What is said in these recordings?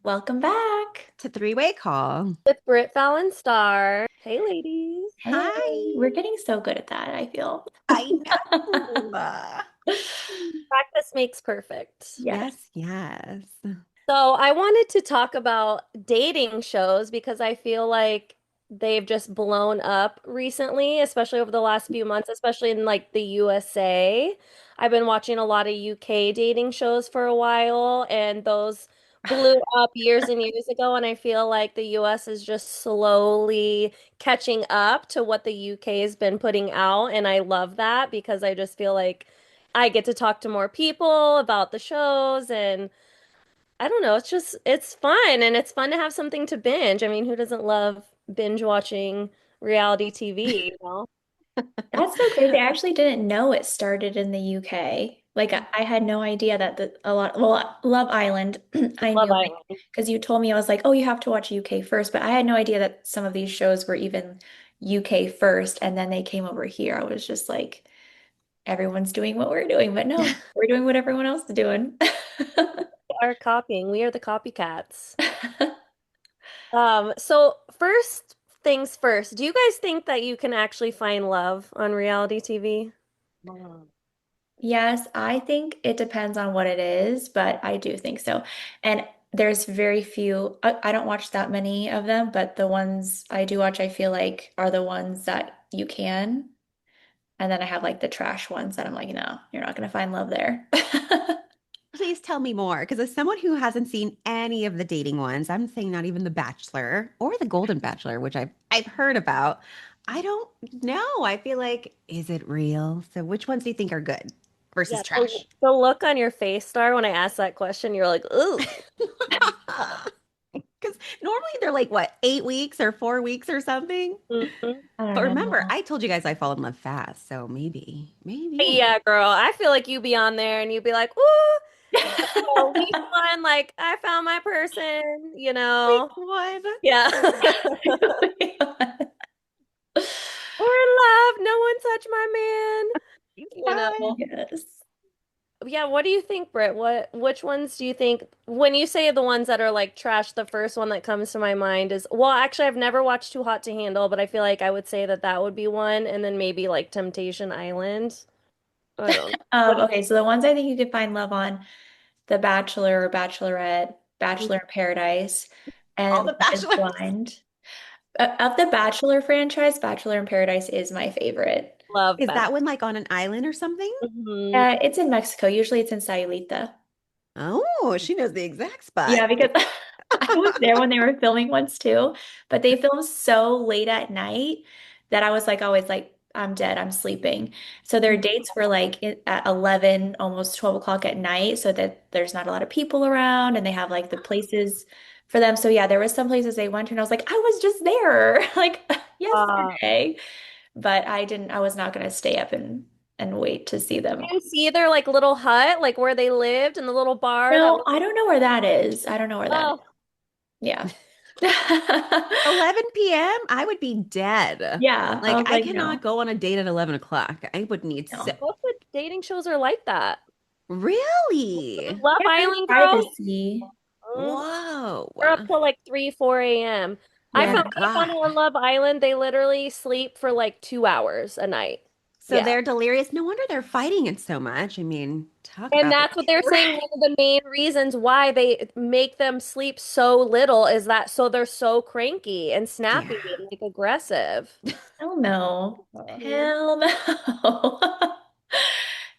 Welcome back. To three-way call. With Britt Fallon Star. Hey, ladies. Hey, we're Hi. getting so good at that, I feel. I know. Practice makes perfect. Yes. Yes, yes. So, I wanted to talk about dating shows because I feel like they've just blown up recently, especially over the last few months, especially in like the USA. I've been watching a lot of UK dating shows for a while, and those blew up years and years ago. And I feel like the US is just slowly catching up to what the UK has been putting out. And I love that because I just feel like I get to talk to more people about the shows and I don't know, it's fun and it's fun to have something to binge. I mean, who doesn't love binge watching reality TV, you know? That's so crazy. I actually didn't know it started in the UK. Like I had no idea that Love Island, I Love knew like Island. because you told me I was like, oh, you have to watch UK first, but I had no idea that some of these shows were even UK first and then they came over here. I was just like, everyone's doing what we're doing, but no, we're doing what everyone else is doing. We are copying. We are the copycats. So first things first, do you guys think that you can actually find love on reality TV? Yes, I think it depends on what it is, but I do think so. And there's very few, I don't watch that many of them, but the ones I do watch, I feel like are the ones that you can. And then I have like the trash ones that I'm like, no, you're not going to find love there. Please tell me more, because as someone who hasn't seen any of the dating ones, I'm saying not even The Bachelor or The Golden Bachelor, which I've heard about. I don't know. I feel like, is it real? So which ones do you think are good versus Yeah, the, trash? the look on your face, Star, when I asked that question, you're like, ooh. Because normally they're like, what, 8 weeks or 4 weeks or something? Mhm. I But don't remember, know. I told you guys I fall in love fast, so maybe. Yeah, girl. I feel like you'd be on there and you'd be like, ooh, week one, like I found my person, you Week know. one. Yeah. We're in love. No one touched my man, you know. Yes. Yeah, what do you think, Britt? Which ones do you think when you say the ones that are like trash, the first one that comes to my mind is, well, actually I've never watched Too Hot to Handle, but I feel like I would say that that would be one, and then maybe like Temptation Island. I don't know. What do you Okay, so the ones I think you could find love on, The Bachelor or Bachelorette, think? Bachelor in Paradise, All and the Love is bachelors. Blind. Of the Bachelor franchise, Bachelor in Paradise is my favorite. Love Is Bachelor. that one like on an island or something? Mhm. It's in Mexico. Usually it's in Sayulita. Oh, she knows the exact spot. Yeah, because I was there when they were filming once too, but they filmed so late at night that I was like always like, I'm dead, I'm sleeping. So their dates were like at 11, almost 12 o'clock at night, so that there's not a lot of people around and they have like the places for them. So yeah, there was some places they went to and I was like, I was just there like Uh, yesterday. But I was not gonna stay up and wait to see them. you see their like little hut, like where they lived in the little bar that No, was, I don't know where that is. I don't know where that is. oh, Yeah. 11 p.m., I would be dead. Yeah, I Like, was I like, cannot no, go on a date at 11 o'clock. I would need so. no. most of the dating shows are like that. Really? Love Yeah, there's Island girl. privacy. Mm, Whoa. they're up till like 3, 4 a.m. Oh, I found God. on Love Island, they literally sleep for like 2 hours a night. So Yeah. they're delirious. No wonder they're fighting it so much. I mean, talk And about the that's what they're saying. Right. One of the main reasons why they make them sleep so little is that so they're so cranky and yeah. snappy and like aggressive. Hell no. Mhm. Hell no.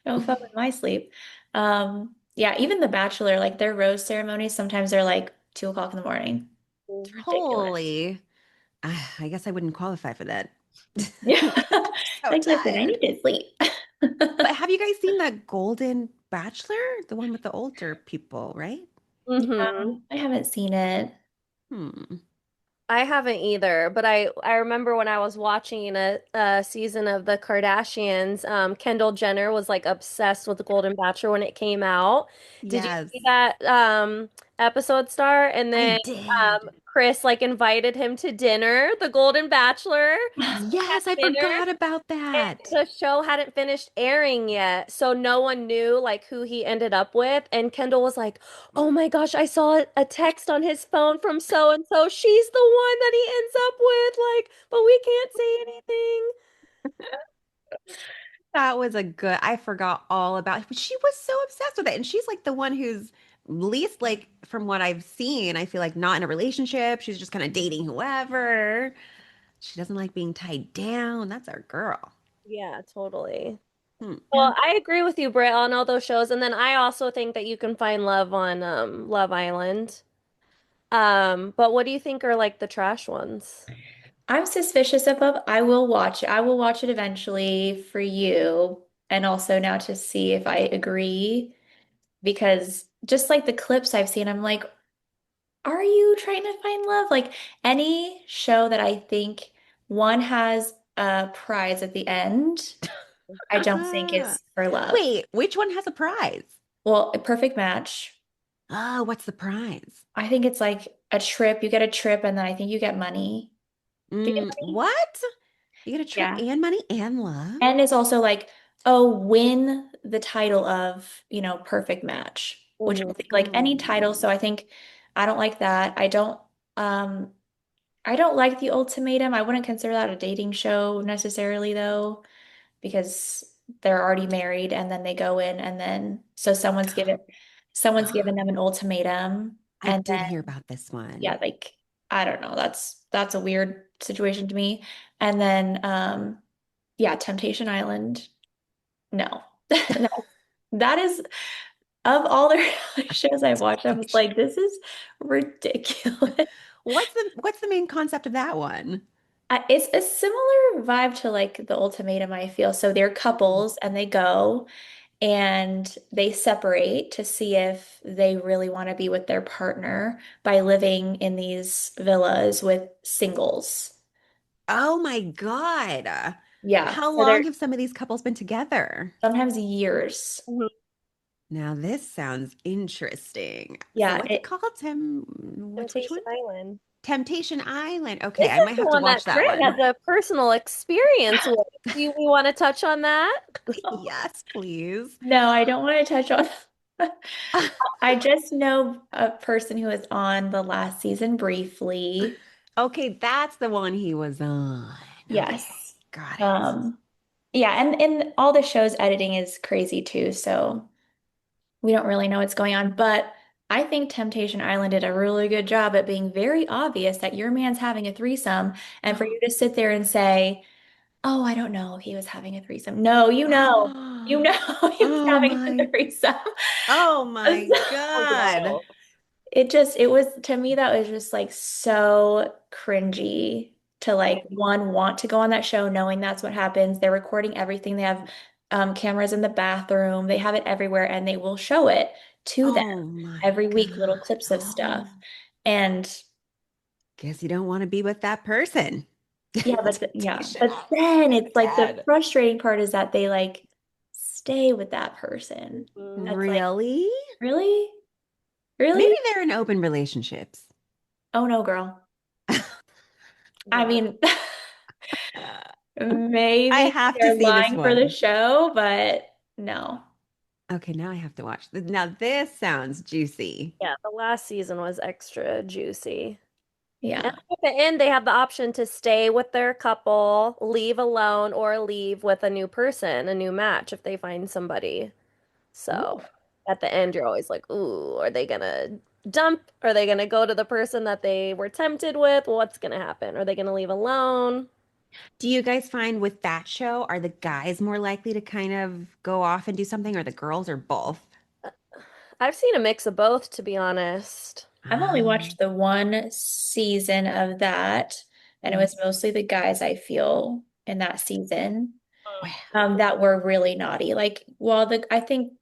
Don't fuck with my sleep. Yeah, even The Bachelor, like their rose ceremonies, sometimes they're like 2 o'clock in the morning. It's ridiculous. Holy. I guess I wouldn't qualify for that. Yeah. So Like, listen, I tired. need to sleep. But have you guys seen the Golden Bachelor? The one with the older people, right? Hmm. I haven't seen it. Hmm. I haven't either, but I remember when I was watching a season of the Kardashians, Kendall Jenner was like obsessed with the Golden Bachelor when it came out. Did you see Yes. that episode star, and I then did. Chris like invited him to dinner, the Golden Bachelor had Yes, I dinner. forgot about And that. the show hadn't finished airing yet, so no one knew like who he ended up with. And Kendall was like, "Oh my gosh, I saw a text on his phone from so and so. She's the one that he ends up with." Like, but we can't say anything. That was a good, I forgot all about, but she was so obsessed with it. And she's like the one who's least like from what I've seen, I feel like not in a relationship. She's just kind of dating whoever. She doesn't like being tied down. That's our girl. Yeah, totally. Hmm. Yeah. Well, I agree with you, Britt, on all those shows. And then I also think that you can find love on Love Island. But what do you think are like the trash ones? I'm suspicious of it. I will watch it. I will watch it eventually for you, and also now to see if I agree. Because just like the clips I've seen, I'm like, are you trying to find love? Like any show that I think one has a prize at the end, I don't think is for love. Wait, which one has a prize? Well, a perfect match. Oh, what's the prize? I think it's like a trip. You get a trip, and then I think you get money. Do you get money? What? You get a trip Yeah. and money and love? And it's also like, oh, win the title of, perfect match, which I Mhm. think like any title. So I think I don't like that. Um, I don't like the ultimatum. I wouldn't consider that a dating show necessarily though, because they're already married and then they go in and then so someone's given them an ultimatum I and did hear then about this yeah, one. like I don't know. That's a weird situation to me. And then yeah, Temptation Island. No. That that is of all the reality shows I've watched, I was like, this is ridiculous. What's the main concept of that one? It's a similar vibe to like the ultimatum, I feel. So they're couples and they go and they separate to see if they really want to be with their partner by living in these villas with singles. Oh my God. Yeah. How So long they're have some of these couples been together? sometimes years. Mhm. Now this sounds interesting. So Yeah. what's it called? Which Temptation one? Island. Temptation Island. Okay, This I is might the have to one watch that that Britt has one. a personal experience with. Do we want to touch on that? Yes, please. No, I don't want to touch on. I just know a person who was on the last season briefly. Okay, that's the one he was on. Okay, Yes. got it. Um, yeah, and all the show's editing is crazy too, so we don't really know what's going on. But I think Temptation Island did a really good job at being very obvious that your man's having a threesome, and for you to sit there and say, "Oh, I don't know if he was having a threesome." No, you know he was Oh having a my, threesome. oh my Oh, God. no. It was to me that was just like so cringy to like one want to go on that show knowing that's what happens. They're recording everything. They have cameras in the bathroom. They have it everywhere and they will show it to them Oh my every week, little God. clips of Oh, stuff. And guess you don't want to be with that person. yeah, Temptation but then Island it's like the again. frustrating part is that they like stay with that person. Mhm. That's like, Really? really? Maybe Really? they're in open relationships. Oh no, girl. I Yeah. mean, I maybe have to they're see this lying for the one. show, but no. Okay, now I have to watch. Now this sounds juicy. Yeah, the last season was extra juicy. And Yeah. at the end, they have the option to stay with their couple, leave alone, or leave with a new person, a new match if they find somebody. So Ooh. at the end, you're always like, ooh, are they gonna dump? Are they gonna go to the person that they were tempted with? What's gonna happen? Are they gonna leave alone? Do you guys find with that show, are the guys more likely to kind of go off and do something, or the girls, or both? I've seen a mix of both, to be honest. I've only Um, watched the one season of that, and it mm, was mostly the guys I feel in that season well, that were really naughty. Like, well, I think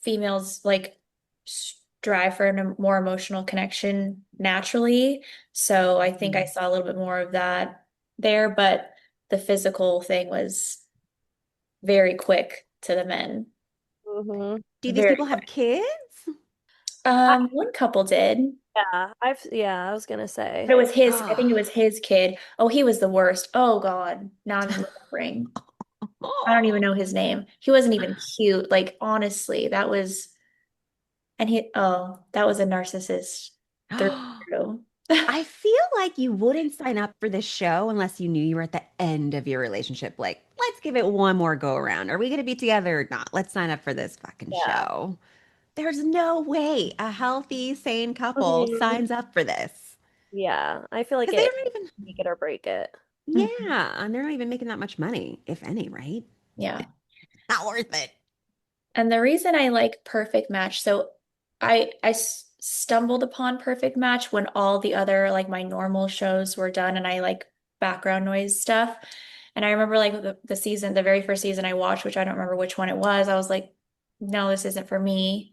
females like strive for a more emotional connection naturally. So I think I mm. saw a little bit more of that there, but the physical thing was very quick to the men. Hmm. Do these Very people have quick. kids? One couple did. Yeah, I was gonna But it say. was his, I think it Oh. was his kid. Oh, he was the worst. Oh God. Now I'm remembering. I don't even know his name. He wasn't even cute. Like honestly, that was and that was a narcissist through and through. I feel like you wouldn't sign up for this show unless you knew you were at the end of your relationship. Like, let's give it one more go around. Are we going to be together or not? Let's sign up for this fucking Yeah. show. There's no way a healthy, sane couple Mhm. signs up for this Yeah, I feel like because they're it not even, make it or break it. Mhm. yeah, and they're not even making that much money, if any, right? Yeah. Not worth it. And the reason I like Perfect Match, so I stumbled upon Perfect Match when all the other like my normal shows were done and I like background noise stuff. And I remember like the season, the very first season I watched, which I don't remember which one it was, I was like, no, this isn't for me.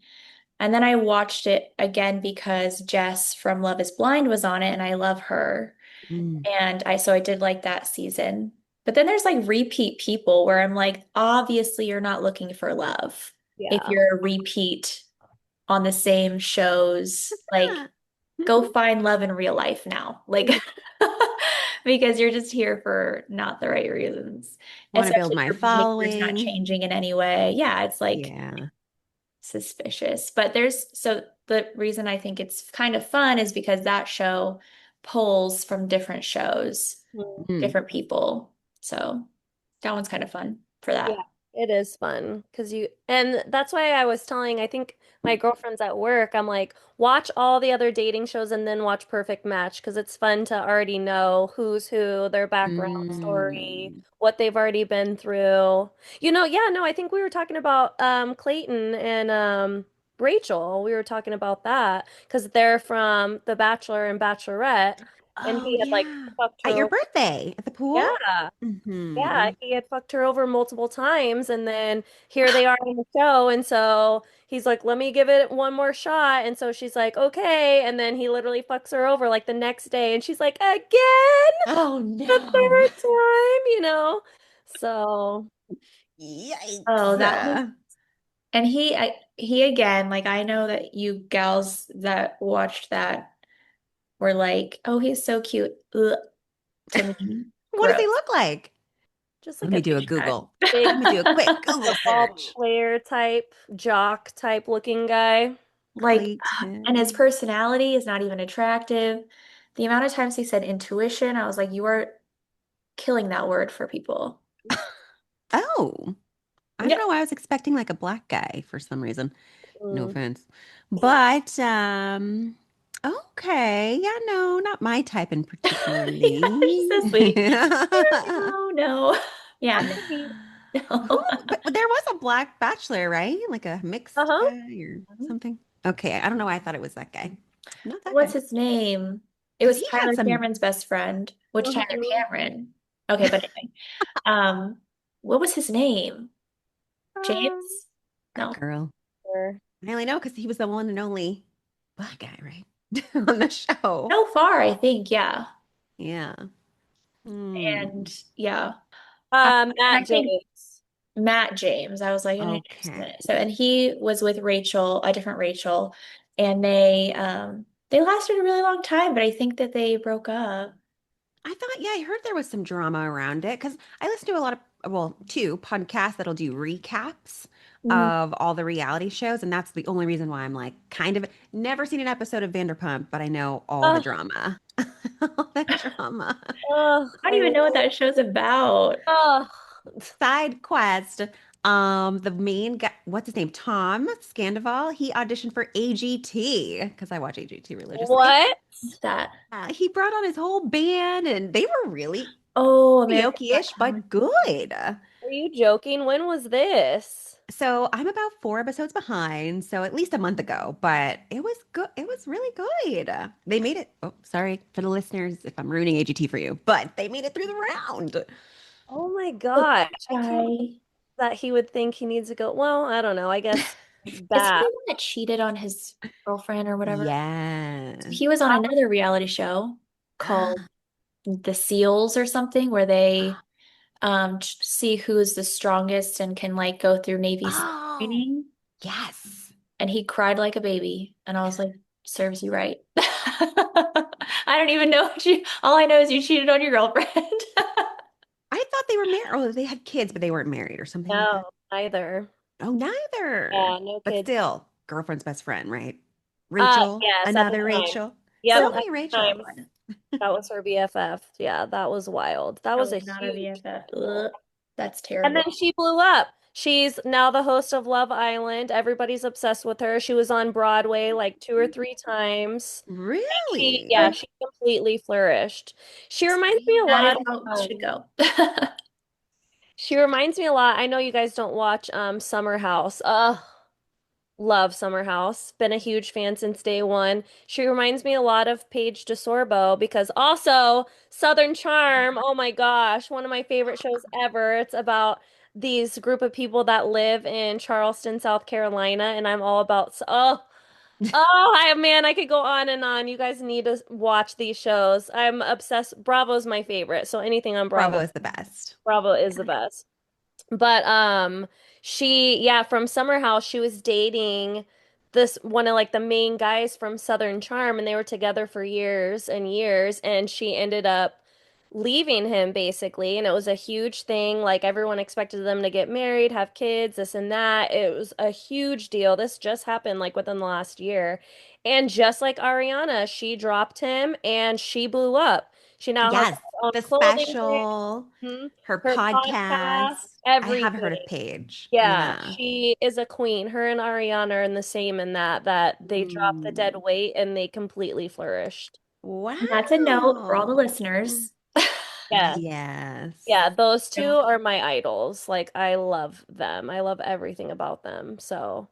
And then I watched it again because Jess from Love is Blind was on it and I love her. Mm. And I did like that season. But then there's like repeat people where I'm like, obviously you're not looking for love if Yeah. you're a repeat on the same shows. Like, Ah. go find love in real life now. Like, Mhm. because you're just here for not the right reasons. Want to build Especially if my your behavior's not following. changing in any way. Yeah, it's like Yeah. suspicious. But so the reason I think it's kind of fun is because that show pulls from different shows, Mhm. Mm. different people. So that one's kind of fun for Yeah, that. it is fun because and that's why I was telling, I think my girlfriends at work, I'm like, watch all the other dating shows and then watch Perfect Match because it's fun to already know who's who, their background story, Mm. what they've already been through. Yeah, no, I think we were talking about Clayton and Rachel. We were talking about that because they're from The Bachelor and Bachelorette, and Oh, he had like yeah. fucked At her your over. birthday at the pool? Yeah. Yeah, Hmm. he had fucked her over multiple times, and then here they are on the show, and so he's like, "Let me give it one more shot," and so she's like, "Okay," and then he literally fucks her over like the next day, and she's like, "Again, Oh, the no. third time," So Oh, Yikes. that was, and he again, like I know that you gals that watched that were like, oh, he's so cute. Ugh, to me, What does he gross. look like? just Let like a me do a big, Google. big Let me do a quick Google football search. player type, jock type looking guy. Like, and his Clayton. personality is not even attractive. The amount of times he said intuition, I was like, you are killing that word for people. Oh, I don't Yeah. know why I was expecting like a black guy for some reason. No Mm. offense. But okay. Yeah, no, not my type in Yeah, she's particularly. so sweet. No, no. Yeah, Who, no. but there was a black bachelor, right? Like a mixed Uh-huh. guy or something. Okay, I don't know why I thought it was that guy. Not that What's guy. his name? It Because was he had Tyler some, Cameron's best friend. Which Tyler Mhm. Cameron? Okay, but anyway. Um, what was his name? uh, James? that No. girl. Sure. I only know because he was the one and only black guy, right? On the show. So far, I think, yeah. Yeah. Hmm. And yeah. Matt I think James. Matt James. I was like, Okay. so and he was with Rachel, a different Rachel, and they lasted a really long time, but I think that they broke up. I thought, yeah, I heard there was some drama around it because I listen to a lot of, well, two podcasts that'll do recaps Mm. of all the reality shows. And that's the only reason why I'm like, kind of never seen an episode of Vanderpump, but I know all the Oh, drama. All the drama. oh, I don't I even know what know. that show's about. Oh, Side quest. The main guy, what's his name? Tom Scandival. He auditioned for AGT because I watch AGT religiously. what? What's that? He brought on his whole band and they were really Oh, American Got karaoke-ish, Talent. but good. Are you joking? When was this? So I'm about 4 episodes behind, so at least a month ago, but it was good. It was really good. They made it. Oh, sorry for the listeners if I'm ruining AGT for you, but they made it through the round. Oh my The gosh. I can't believe guy. that he would think he needs to go. Well, I don't know. I guess it's Is he bad. the one that cheated on his girlfriend or whatever? So Yes. he was on another reality show called The Seals or something where they see who's the strongest and can like go through Navy SEAL Oh, training. yes. and he cried like a baby. And I was like, serves you right. I don't even know what you, all I know is you cheated on your girlfriend. I thought they were married. Oh, they had kids, but they weren't married or something like that. No, neither. Oh, neither. Yeah, no But kids. still, girlfriend's best friend, right? Rachel, Yes, at the another time. Rachel. Yep, So So at many the Rachels. time. That was her BFF. Yeah, that was wild. That I was was a not a huge BFF. scandal. Ugh, that's And then terrible. she blew up. She's now the host of Love Island. Everybody's obsessed with her. She was on Broadway like two or three times. Really? She completely flourished. She reminds me See, a that is lot how it of, should go. she reminds me a lot. I know you guys don't watch Summer House. Love Summer House. Been a huge fan since day one. She reminds me a lot of Paige DeSorbo because also Southern Charm. Oh my gosh, one of my favorite shows ever. It's about these group of people that live in Charleston, South Carolina, and I'm all about man, I could go on and on. You guys need to watch these shows. I'm obsessed. Bravo's my favorite, so anything on Bravo Bravo, is the best. Bravo is the best. But from Summer House, she was dating this one of like the main guys from Southern Charm, and they were together for years and years, and she ended up leaving him basically, and it was a huge thing. Like everyone expected them to get married, have kids, this and that. It was a huge deal. This just happened like within the last year. And just like Ariana, she dropped him and she blew up. She now has Yes, her own the clothing special, brand, her her podcast. podcast, I have heard of everything. Paige. Yeah, Yeah. she is a queen. Her and Ariana are in the same in that they dropped the dead Mm. weight and they completely flourished. And that's a note for all the Wow. listeners. Yeah. Yes. Yeah, those two Don't- are my idols. Like I love them. I love everything about them. So,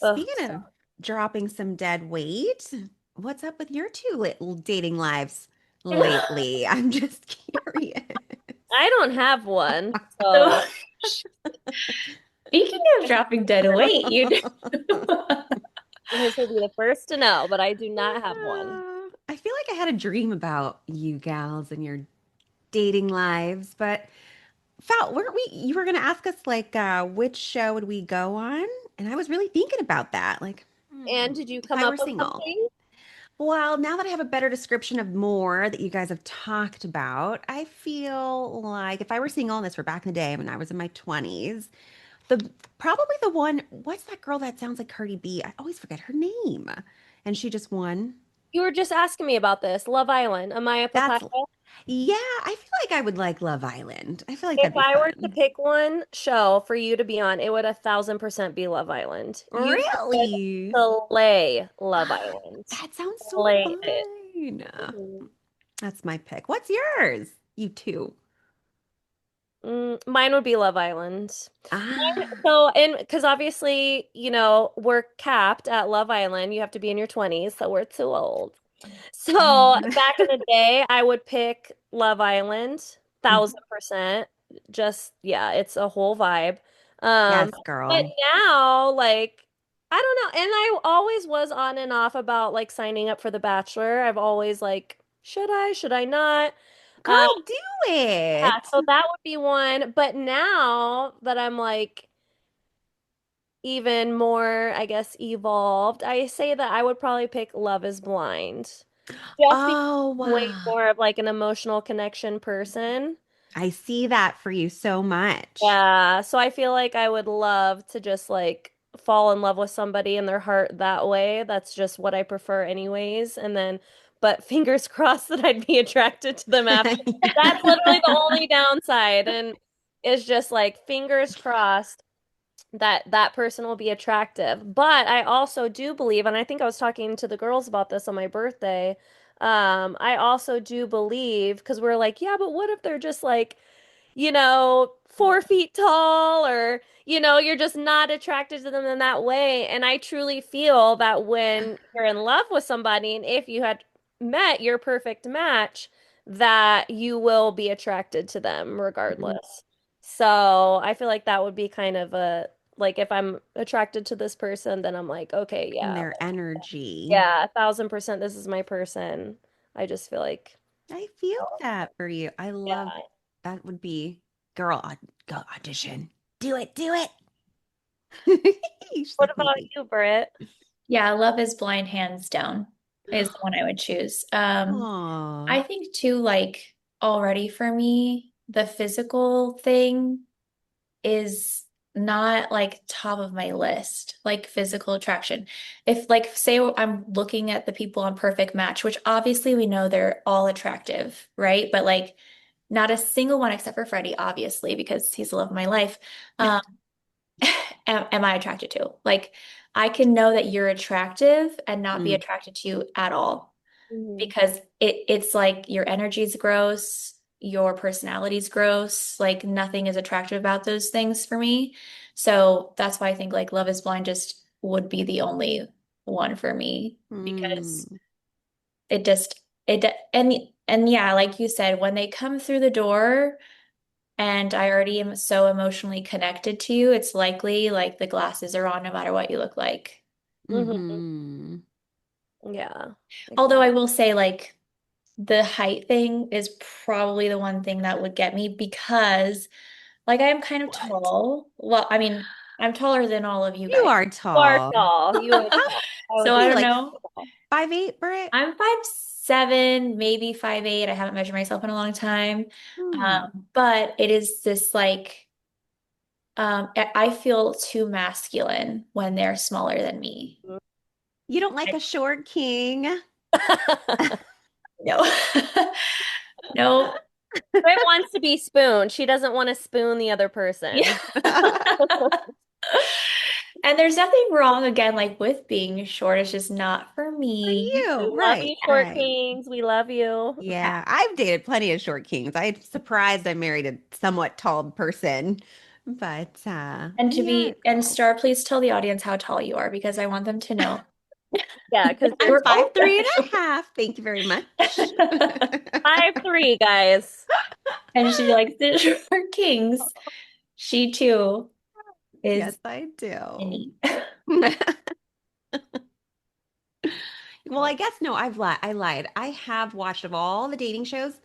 ugh. Speaking of dropping some dead weight, what's up with your two dating lives lately? I'm just curious. I don't have one. So, So, speaking of dropping dead weight, you you guys will be the first to know, but I do not have one. I feel like I had a dream about you gals and your dating lives, but Fal, weren't we? You were going to ask us like which show would we go on? And I was really thinking about that. Like, And did you if come I were up with single. something? Well, now that I have a better description of more that you guys have talked about, I feel like if I were single, and this were back in the day when I was in my 20s, the probably the one, what's that girl that sounds like Cardi B? I always forget her name. And she just won. You were just asking me about this. Love Island. Amaya That's, Papaya. yeah, I feel like I would like Love Island. I feel like If that'd be I were to fun. pick one show for you to be on, it would 1,000% be Love Island. You would Really? slay Love Island. That sounds so Slay it. fun. Mhm. That's my pick. What's yours? You too. Mine would be Love Island. Ah. So, and because obviously, we're capped at Love Island. You have to be in your 20s, so we're too old. So, back in the day, I would pick Love Island, 1,000%. Just, yeah, it's a whole vibe. Yes, But girl. now, like, I don't know. And I always was on and off about like signing up for The Bachelor. I've always like, should I not? Um, Girl, do yeah, it. so that would be one. But now that I'm like even more, I guess, evolved, I say that I would probably pick Love is Blind. Just because Oh, I'm way wow. more of like an emotional connection person. I see that for you so much. Yeah, so I feel like I would love to just like fall in love with somebody in their heart that way. That's just what I prefer anyways. And then, but fingers crossed that I'd be attracted to them after. That's literally the only downside. And it's just like fingers crossed that that person will be attractive. But I also do believe, and I think I was talking to the girls about this on my birthday. I also do believe because we're like, yeah, but what if they're just like 4 feet tall, or, you're just not attracted to them in that way. And I truly feel that when you're in love with somebody, and if you had met your perfect match, that you will be attracted to them regardless. So I feel like that would be kind of like if I'm attracted to this person, then I'm like, okay, And yeah, their energy. yeah, 1,000% this is my person. I just feel like, I feel that for you. I yeah. love that would be girl, go audition. Do it, do it. She's What a about baby. you, Britt? Yeah, Love is Blind, hands down, is the one I would choose. Aw. I think too, like already for me, the physical thing is not like top of my list, like physical attraction. If like say I'm looking at the people on Perfect Match, which obviously we know they're all attractive, right? But like not a single one except for Freddie, obviously, because he's the love of my life. Um, am I attracted to? Like I can know that you're attractive and not be Mm. attracted to you at all Mhm. because it's like your energy's gross, your personality's gross, like nothing is attractive about those things for me. So that's why I think like Love is Blind just would be the only one for me because Mm. it just and yeah, like you said, when they come through the door and I already am so emotionally connected to you, it's likely like the glasses are on no matter what you look like. Mhm. Hmm. Yeah, Although exactly. I will say like the height thing is probably the one thing that would get me because like I am kind of What? tall. Well, I mean, I'm taller than all of you You guys. are You are tall. tall. You are How, tall. I So would what are I you, don't say like know. 5'8", Britt? I'm 5'7", maybe 5'8". I haven't measured myself in a long time. Hmm. But it is this like I feel too masculine when they're smaller than me. that. You don't like a short king? No. No. Britt wants to be spooned. She doesn't want to spoon the other Yeah. person. And there's nothing wrong again, like with being short. It's just not for For me. We you, love right, you, short right. kings. We love you. Yeah. Yeah, I've dated plenty of short kings. I'm surprised I married a somewhat tall person. But And to yeah, be, and girl. Star, please tell the audience how tall you are because I want them to know. Yeah, because I'm We're five both three and a half. Thank you very much. 5'3", guys. and she likes the short kings. She too Yes, is I do. skinny. Well, I guess no, I lied. I have watched of all the dating shows,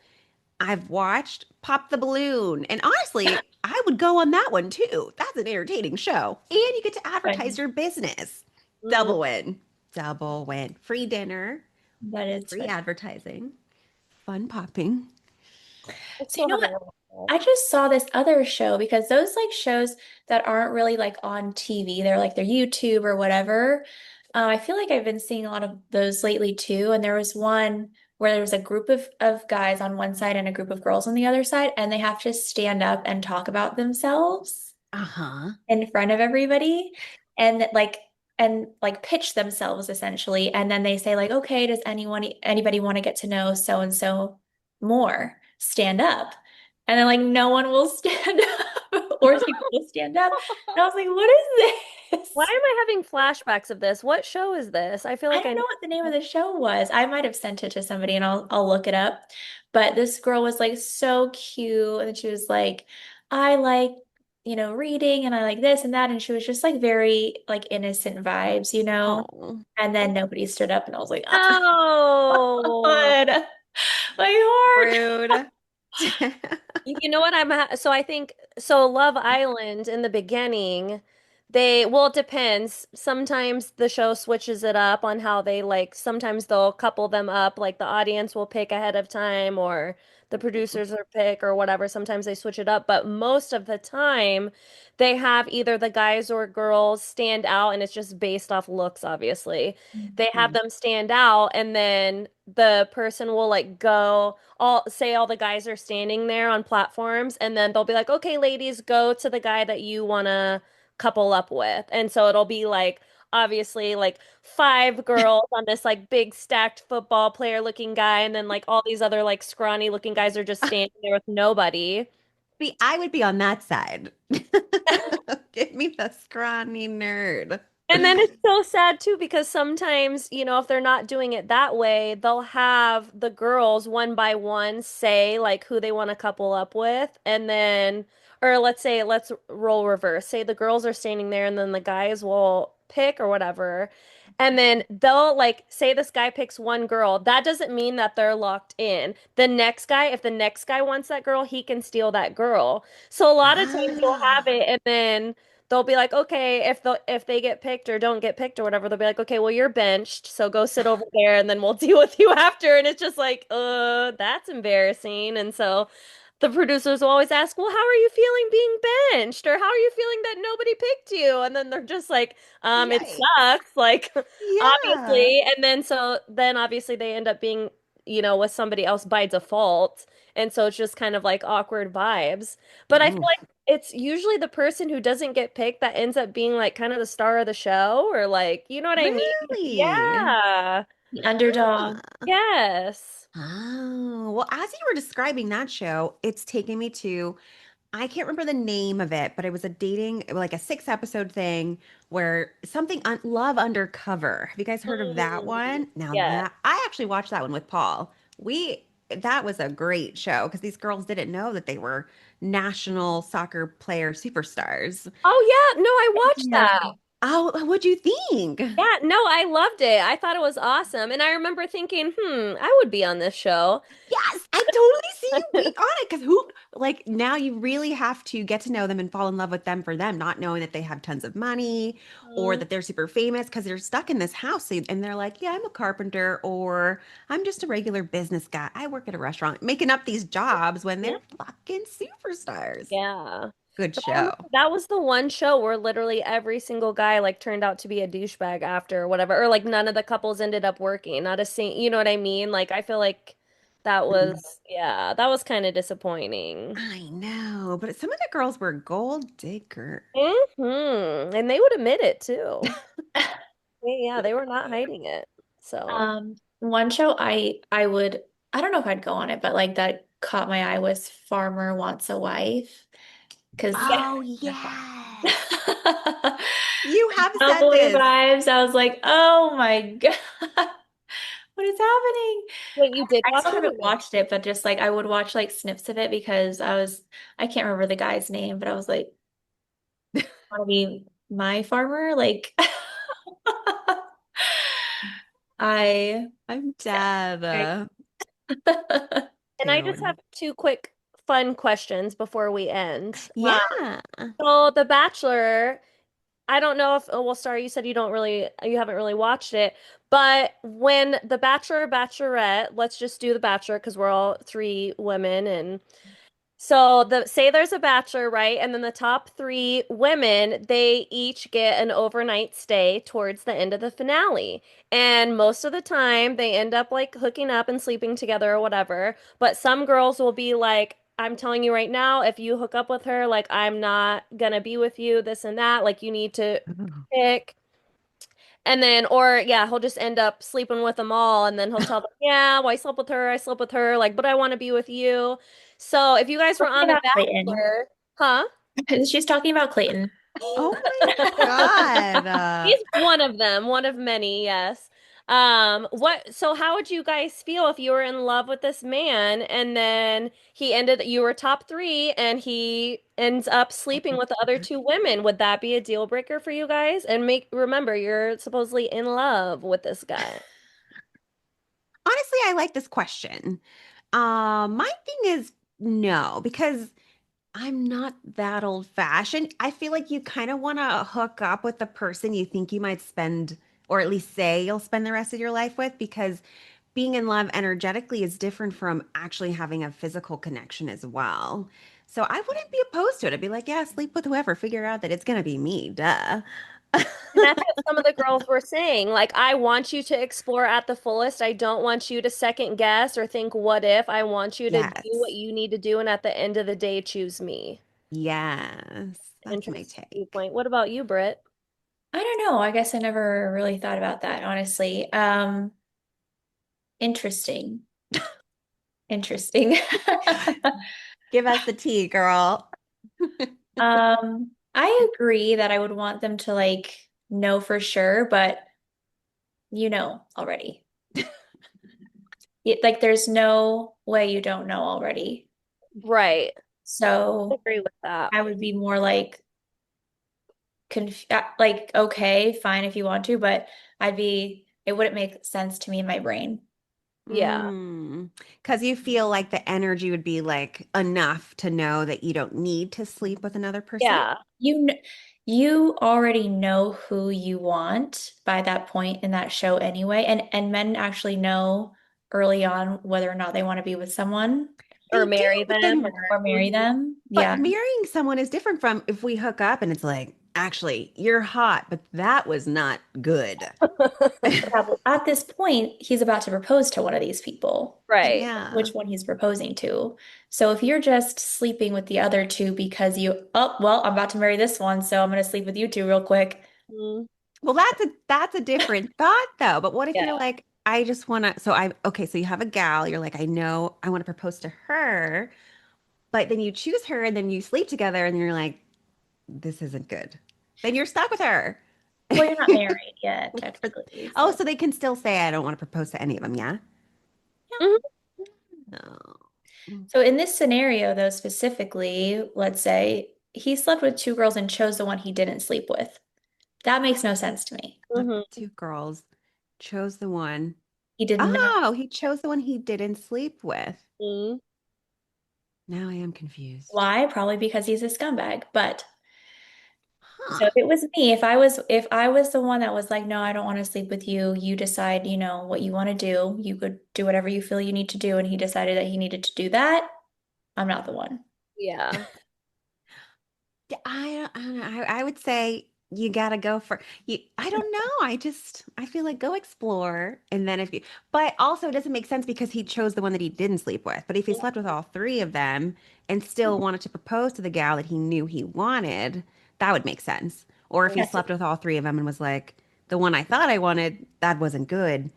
I've watched Pop the Balloon. And honestly, I would go on that one too. That's an entertaining show. And you get to advertise Funny. your business. Mm, Double win. Double win. Free dinner, That is free funny. advertising, fun popping. I So you still know haven't what? watched I just saw this other show because those like shows that aren't really like on TV, they're like they're YouTube or whatever. I feel like I've been seeing a lot of those lately too. And there was one where there was a group of guys on one side and a group of girls on the other side, and they have to stand up and talk about themselves Uh-huh. in front of everybody and like pitch themselves essentially. And then they say like, okay, does anybody want to get to know so and so more? Stand up. And then like no one will stand up or people will stand up. And I was like, what is Why this? am I having flashbacks of this? What show is this? I feel I like I don't know. know what the name of the show was. I might have sent it to somebody and I'll look it up. But this girl was like so cute and she was like, I like, reading and I like this and that. And she was just like very like innocent vibes, you know? Oh, And then nobody stood up and I was like, No. God, my heart. rude. You know what so I think so Love Island in the beginning well it depends. Sometimes the show switches it up on how they like sometimes they'll couple them up like the audience will pick ahead of time or the producers will pick or whatever. Sometimes they switch it up, but most of the time they have either the guys or girls stand out and it's just based off looks obviously. They have Mhm. them stand out and then the person will like go all the guys are standing there on platforms and then they'll be like, "Okay, ladies, go to the guy that you want to couple up with." And so it'll be like obviously like five girls on this like big stacked football player looking guy and then like all these other like scrawny looking guys are just standing there with nobody. See, I would be on that side. Give me the scrawny nerd. And then it's so sad too because sometimes, if they're not doing it that way, they'll have the girls one by one say like who they want to couple up with. And then, or let's roll reverse. Say the girls are standing there and then the guys will pick or whatever. And then they'll like say this guy picks one girl. That doesn't mean that they're locked in. The next guy, if the next guy wants that girl, he can steal that girl. So a lot of times you'll have Ah, it and then they'll be like, okay, if they get picked or don't get picked or whatever, they'll be like, okay, well, you're benched, so go sit over there and then we'll deal with you after. And it's just like, that's embarrassing. And so the producers will always ask, well, how are you feeling being benched? Or how are you feeling that nobody picked you? And then they're just like, it Yikes. sucks, like Yeah. obviously. And then so then obviously they end up being, with somebody else by default. And so it's just kind of like awkward vibes. But I feel Oof. like it's usually the person who doesn't get picked that ends up being like kind of the star of the show or like, you know what I mean? Really? Yeah. The underdog. Huh. Yes. Oh, well, as you were describing that show, it's taking me to, I can't remember the name of it, but it was a dating, like a 6 episode thing where something Love Undercover. Have you guys heard of that Mm, one? Now yeah. that I actually watched that one with Paul. That was a great show because these girls didn't know that they were national soccer player superstars. Oh yeah, no, I watched Yeah. that. Oh, what'd you think? Yeah, no, I loved it. I thought it was awesome. And I remember thinking, I would be on this show. Yes, I totally see you being on it because who, like, now you really have to get to know them and fall in love with them for them, not knowing that they have tons of money or Mhm. that they're super famous because they're stuck in this house. And they're like, yeah, I'm a carpenter or I'm just a regular business guy. I work at a restaurant, making up these jobs when they're fucking superstars. Yeah. Good But I show. remember that was the one show where literally every single guy like turned out to be a douchebag after or whatever, or like none of the couples ended up working. Not a sing, you know what I mean? Like I feel like that Mm. was, yeah, that was kind of disappointing. I know, but some of the girls were gold digger. And they would admit it too. Yeah, they were not hiding it. So, One show I don't know if I'd go on it, but like that caught my eye was Farmer Wants a Wife. Because yeah. Oh, yes. You have said cowboy this. vibes. I was like, oh my God, what is happening? Wait, you did I watch still it or haven't no? watched it, but just like I would watch like snips of it because I can't remember the guy's name, but I was like, want to be my farmer? Like, I, I'm dead. And I just Dude. have two quick fun questions before we end. Yeah. So The Bachelor, I don't know if, oh, well, sorry, you said you haven't really watched it, but when The Bachelor or Bachelorette, let's just do The Bachelor because we're all three women. And so say there's a bachelor, right? And then the top three women, they each get an overnight stay towards the end of the finale. And most of the time they end up like hooking up and sleeping together or whatever. But some girls will be like, I'm telling you right now, if you hook up with her, like I'm not gonna be with you, this and that. Like you need to Oh. pick. And then, or yeah, he'll just end up sleeping with them all. And then he'll tell them, yeah, well, I slept with her, like, but I want to be with you. So if you guys were talking on The about Clayton. Bachelor, huh? She's talking about Clayton. Oh my God. He's one of them, one of many, yes. So how would you guys feel if you were in love with this man and then you were top three and he ends up sleeping with the other two women? Would that be a deal breaker for you guys? And remember, you're supposedly in love with this guy. Honestly, I like this question. My thing is no, because I'm not that old fashioned. I feel like you kind of want to hook up with the person you think you might spend, or at least say you'll spend the rest of your life with, because being in love energetically is different from actually having a physical connection as well. So I wouldn't be opposed to it. I'd be like, yeah, sleep with whoever, figure out that it's going to be me, duh. And that's what some of the girls were saying. Like, I want you to explore at the fullest. I don't want you to second guess or think, what if? I want you to do what Yes. you need to do. And at the end of the day, choose me. Yes. That's my Interesting take. viewpoint. What about you, Britt? I don't know. I guess I never really thought about that, honestly. Interesting. Interesting. Give us the tea, girl. I agree that I would want them to like know for sure, but you know already. Like there's no way you don't know already. Right. I So agree with that. I would be more like like okay, fine if you want to, but it wouldn't make sense to me in my brain. Yeah. Because you feel like the energy would be like enough to know that you don't need to sleep with another person. Yeah. You kn you already know who you want by that point in that show anyway. And men actually know early on whether or not they want to be with someone Or They do, marry but them, then or or marry them. but Yeah. marrying someone is different from if we hook up and it's like, actually, you're hot, but that was not good. Yeah, but at this point, he's about to propose to one of these people. He right. knows Yeah. which one he's proposing to. So if you're just sleeping with the other two because oh, well, I'm about to marry this one, so I'm going to sleep with you two real quick. Mm, Well, that's a different thought though. But what if you're yeah. like, I just want to, so I, okay, so you have a gal, you're like, I know I want to propose to her, but then you choose her and then you sleep together and you're like, this isn't good. Then you're stuck with her. Well, you're not married yet, technically. Oh, So, so they can still say, I don't want to propose to any of them, yeah? Mhm. No. so in this scenario, though, specifically, let's say he slept with two girls and chose the one he didn't sleep with. That makes no sense to me. Slept Mhm. with two girls, chose the one. He did not. Oh, he chose the one he didn't sleep with. Mm. Now I am confused. Why? Probably because he's a scumbag. But so Huh. if it was me, if I was the one that was like, no, I don't want to sleep with you, you decide, what you want to do. You could do whatever you feel you need to do, and he decided that he needed to do that. I'm not the one. Yeah. Yeah, I don't know. I would say you gotta go for you. I don't know. I feel like go explore, and then if you, but also it doesn't make sense because he chose the one that he didn't sleep with. But if he slept with all three of them and still wanted to propose to the gal that he knew he wanted, that would make sense. Or if he Yes. slept with all three of them and was like, the one I thought I wanted, that wasn't good.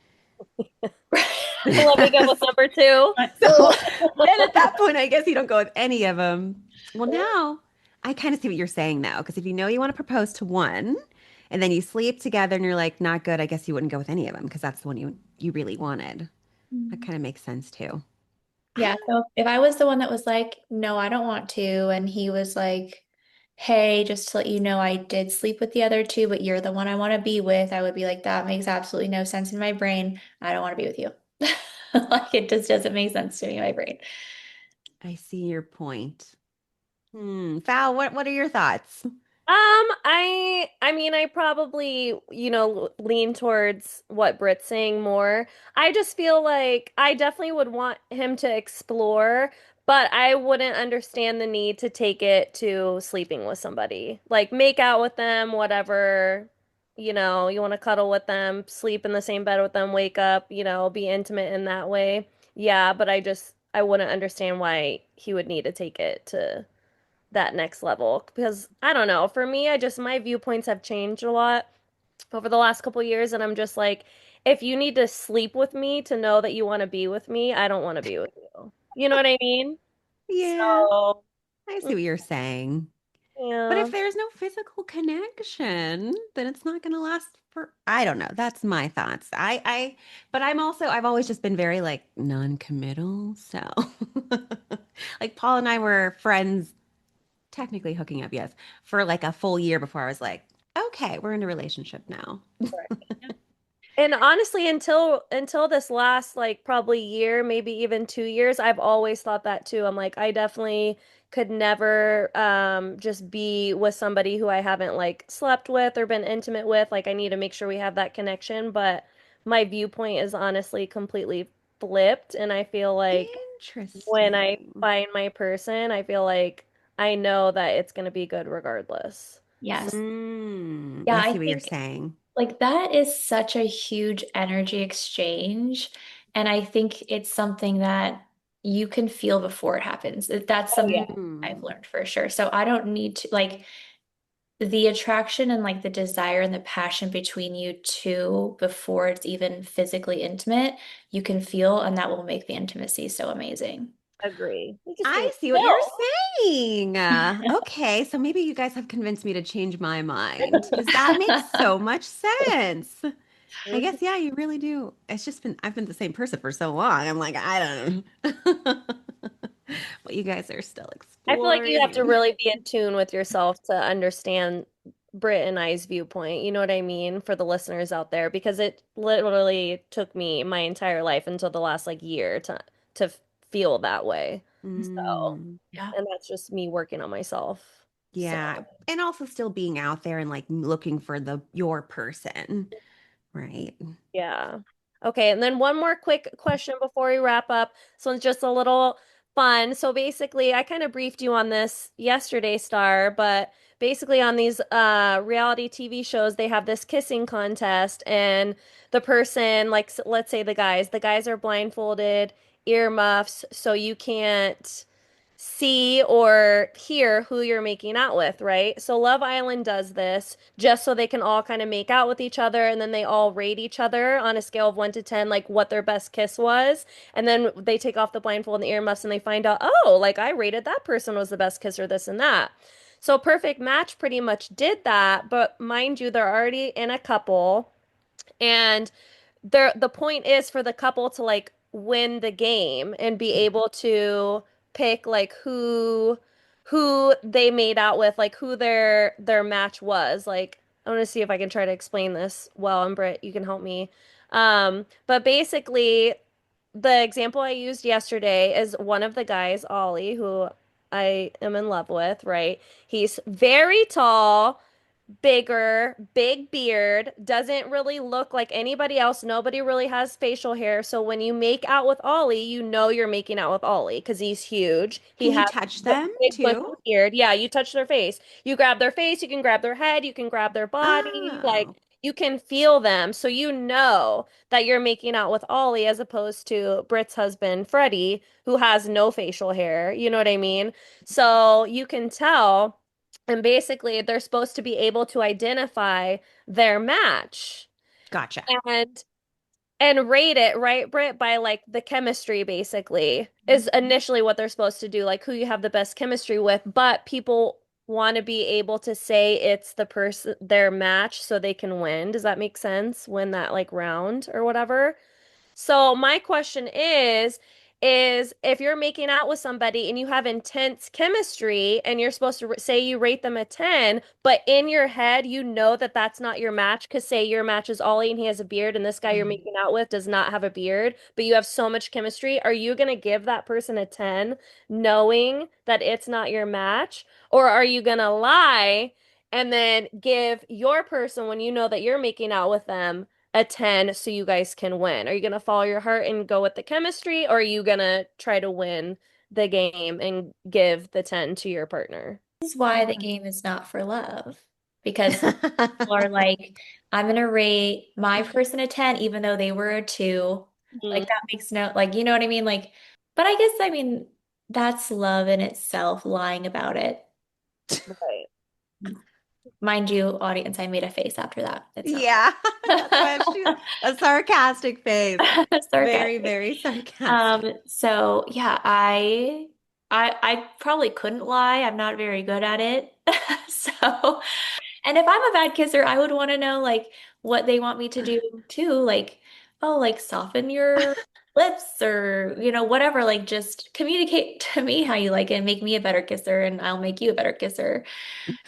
Let me go with number two. So then at that point, I guess you don't go with any of them. Well, now I kind of see what you're saying now, because if you know you want to propose to one and then you sleep together and you're like, not good, I guess you wouldn't go with any of them because that's the one you really wanted. That kind of makes sense too. I Yeah, don't so if I was the one that was like, no, I don't want to, and he was like, hey, just to let you know, I did sleep with the other two, but you're the one I want to be with, I would be like, that makes absolutely no sense in my brain. I don't want to be with you. Like it just doesn't make sense to me in my brain. I see your point. Val, what are your thoughts? I mean, I probably, lean towards what Britt's saying more. I just feel like I definitely would want him to explore, but I wouldn't understand the need to take it to sleeping with somebody. Like make out with them, whatever, you want to cuddle with them, sleep in the same bed with them, wake up, be intimate in that way. Yeah, but I wouldn't understand why he would need to take it to that next level because I don't know. For me, my viewpoints have changed a lot over the last couple years, and I'm just like, if you need to sleep with me to know that you want to be with me, I don't want to be with you. You know what I mean? Yeah, So, I see what you're saying. But yeah, if there's no physical connection, then it's not going to last for, I don't know. That's my thoughts. But I've always just been very like non-committal. So like Paul and I were friends, technically hooking up, yes, for like a full year before I was like, okay, we're in a relationship now. and honestly, until this last like probably year, maybe even 2 years, I've always thought that too. I'm like, I definitely could never just be with somebody who I haven't like slept with or been intimate with. Like I need to make sure we have that connection. But my viewpoint is honestly completely flipped, and I feel like when I Interesting. find my person, I feel like I know that it's gonna be good regardless. So, Yes. Yeah, I I see what you're think saying. like that is such a huge energy exchange. And I think it's something that you can feel before it happens. That's oh something yeah, I've Mm. learned for sure. So I don't need to like the attraction and like the desire and the passion between you two before it's even physically intimate, you can feel, and that will make the intimacy so amazing. agree. We just I need see to what you're know. saying. Okay, so maybe you guys have convinced me to change my mind because that makes so much sense. I guess, yeah, you really do. I've been the same person for so long. I'm like, I don't know. But you guys are still I feel like you have to exploring. really be in tune with yourself to understand Britt and I's viewpoint. You know what I mean? For the listeners out there, because it literally took me my entire life until the last like year to feel that way. So, Mm. Yeah. and that's just me working on myself. So Yeah. And also still being out there and like looking for the your person, right? Yeah. Okay, and then one more quick question before we wrap up. So it's just a little fun. So basically, I kind of briefed you on this yesterday, Star, but basically on these reality TV shows, they have this kissing contest and the person, like let's say the guys are blindfolded, earmuffs, so you can't see or hear who you're making out with, right? So Love Island does this just so they can all kind of make out with each other and then they all rate each other on a scale of 1 to 10 like what their best kiss was. And then they take off the blindfold and the earmuffs and they find out, "Oh, like I rated that person was the best kisser this and that." So Perfect Match pretty much did that, but mind you, they're already in a couple and the point is for the couple to like win the game and be able to pick like who they made out with, like who their match was. Like I want to see if I can try to explain this well, and Britt, you can help me. But basically the example I used yesterday is one of the guys, Ollie, who I am in love with, right? He's very tall, bigger, big beard, doesn't really look like anybody else. Nobody really has facial hair. So when you make out with Ollie, you know you're making out with Ollie because he's huge. He Can you has touch a them big bushy too? beard. Yeah, you touch their face. You grab their face, you can grab their head, you can grab their body. Like Oh, you can feel them. So you know that you're making out with Ollie as opposed to Britt's husband, Freddie, who has no facial hair. You know what I mean? So you can tell. And basically, they're supposed to be able to identify their match gotcha. and and rate it, right, Britt, by like the chemistry basically is initially what they're supposed to do, like who you have the best chemistry with, but people want to be able to say it's the person their match so they can win. Does that make sense? Win that like round or whatever. So my question is if you're making out with somebody and you have intense chemistry and you're supposed to say you rate them a 10, but in your head you know that that's not your match because say your match is Ollie and he has a beard and this guy you're Mhm. making out with does not have a beard, but you have so much chemistry, are you going to give that person a 10 knowing that it's not your match? Or are you going to lie and then give your person when you know that you're making out with them a 10 so you guys can win? Are you going to follow your heart and go with the chemistry, or are you going to try to win the game and give the 10 to your partner? this is why the Yeah. game is not for love. Because people are like, I'm gonna rate my person a 10, even though they were a 2. Like Mhm. that makes no like you know what I mean? Like, but I guess I mean that's love in itself, lying about it. Right. Mind you, audience, I made a face after that. It's not Yeah, that's why she's a sarcastic face. Very, sarcastic. very sarcastic. So yeah, I probably couldn't lie. I'm not very good at it. So, and if I'm a bad kisser, I would want to know like what they want me to do too. Like, oh, like soften your lips or whatever. Like just communicate to me how you like it and make me a better kisser and I'll make you a better kisser.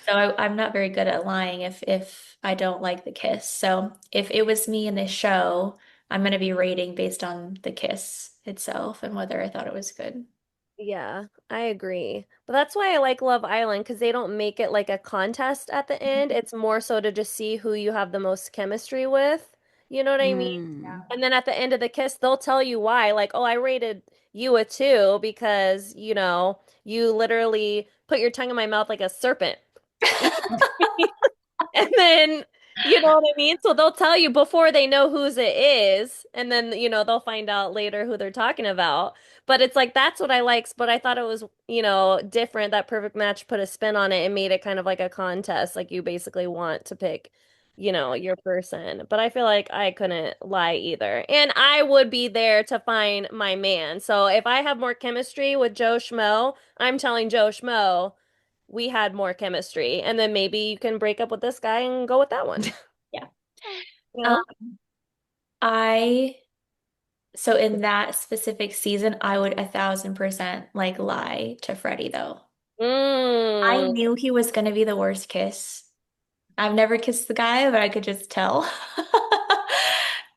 So I'm not very good at lying if I don't like the kiss. So if it was me in this show, I'm going to be rating based on the kiss itself and whether I thought it was good. Yeah, I agree. But that's why I like Love Island because they don't make it like a contest at the end. It's more so to just see who you have the most chemistry with. You know what I mean? Mm. And then at the end of the kiss, they'll tell you why. Like, oh, I rated you a 2 because, you literally put your tongue in my mouth like a serpent. And then, you know what I mean? So they'll tell you before they know whose it is, and then, they'll find out later who they're talking about. But it's like that's what I liked, but I thought it was, different that Perfect Match put a spin on it and made it kind of like a contest. Like you basically want to pick, your person. But I feel like I couldn't lie either. And I would be there to find my man. So if I have more chemistry with Joe Schmo, I'm telling Joe Schmo we had more chemistry. And then maybe you can break up with this guy and go with that one. Yeah. You Um, know? I so in that specific season, I would 1,000% like lie to Freddie though. I Mm, knew he was going to be the worst kiss. I've never kissed the guy, but I could just tell.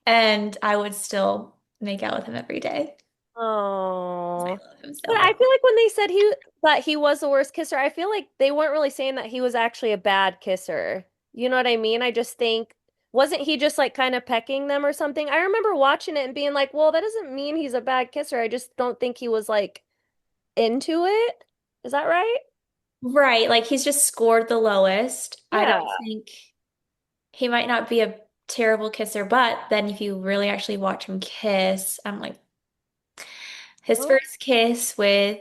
And I would still make out with him every day. I Oh. love him so But I much. feel like when they said he was the worst kisser, I feel like they weren't really saying that he was actually a bad kisser. You know what I mean? I just think wasn't he just like kind of pecking them or something? I remember watching it and being like, well, that doesn't mean he's a bad kisser. I just don't think he was like into it. Is that right? Right, like he's just scored the lowest. I Yeah. don't think he might not be a terrible kisser, but then if you really actually watch him kiss, I'm like, his Oh, first kiss with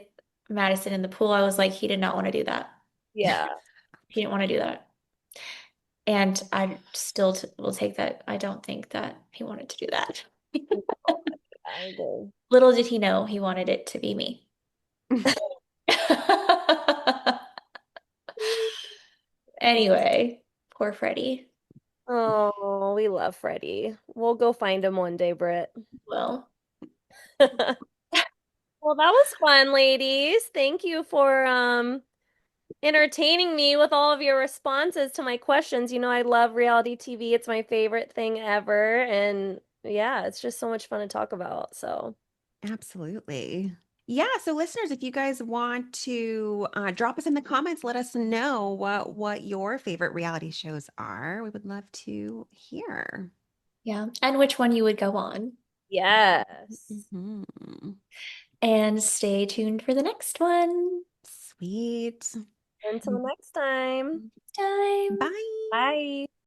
Madison in the pool, I was like, he did not want to do that. yeah. He didn't want to do that. And I still t will take that. I don't think that he wanted to do that. I agree. Little did he know he wanted it to be me. Anyway, poor Freddie. Oh, we love Freddie. We'll go find him one day, Britt. Well, Well, that was fun, ladies. Thank you for entertaining me with all of your responses to my questions. You know, I love reality TV. It's my favorite thing ever. And yeah, it's just so much fun to talk about. So, Absolutely. Yeah, so listeners, if you guys want to drop us in the comments, let us know what your favorite reality shows are. We would love to hear. yeah. And which one you would go on. yes. Mhm. And stay tuned for the next one. Sweet. Until next time. Time. Bye. Bye.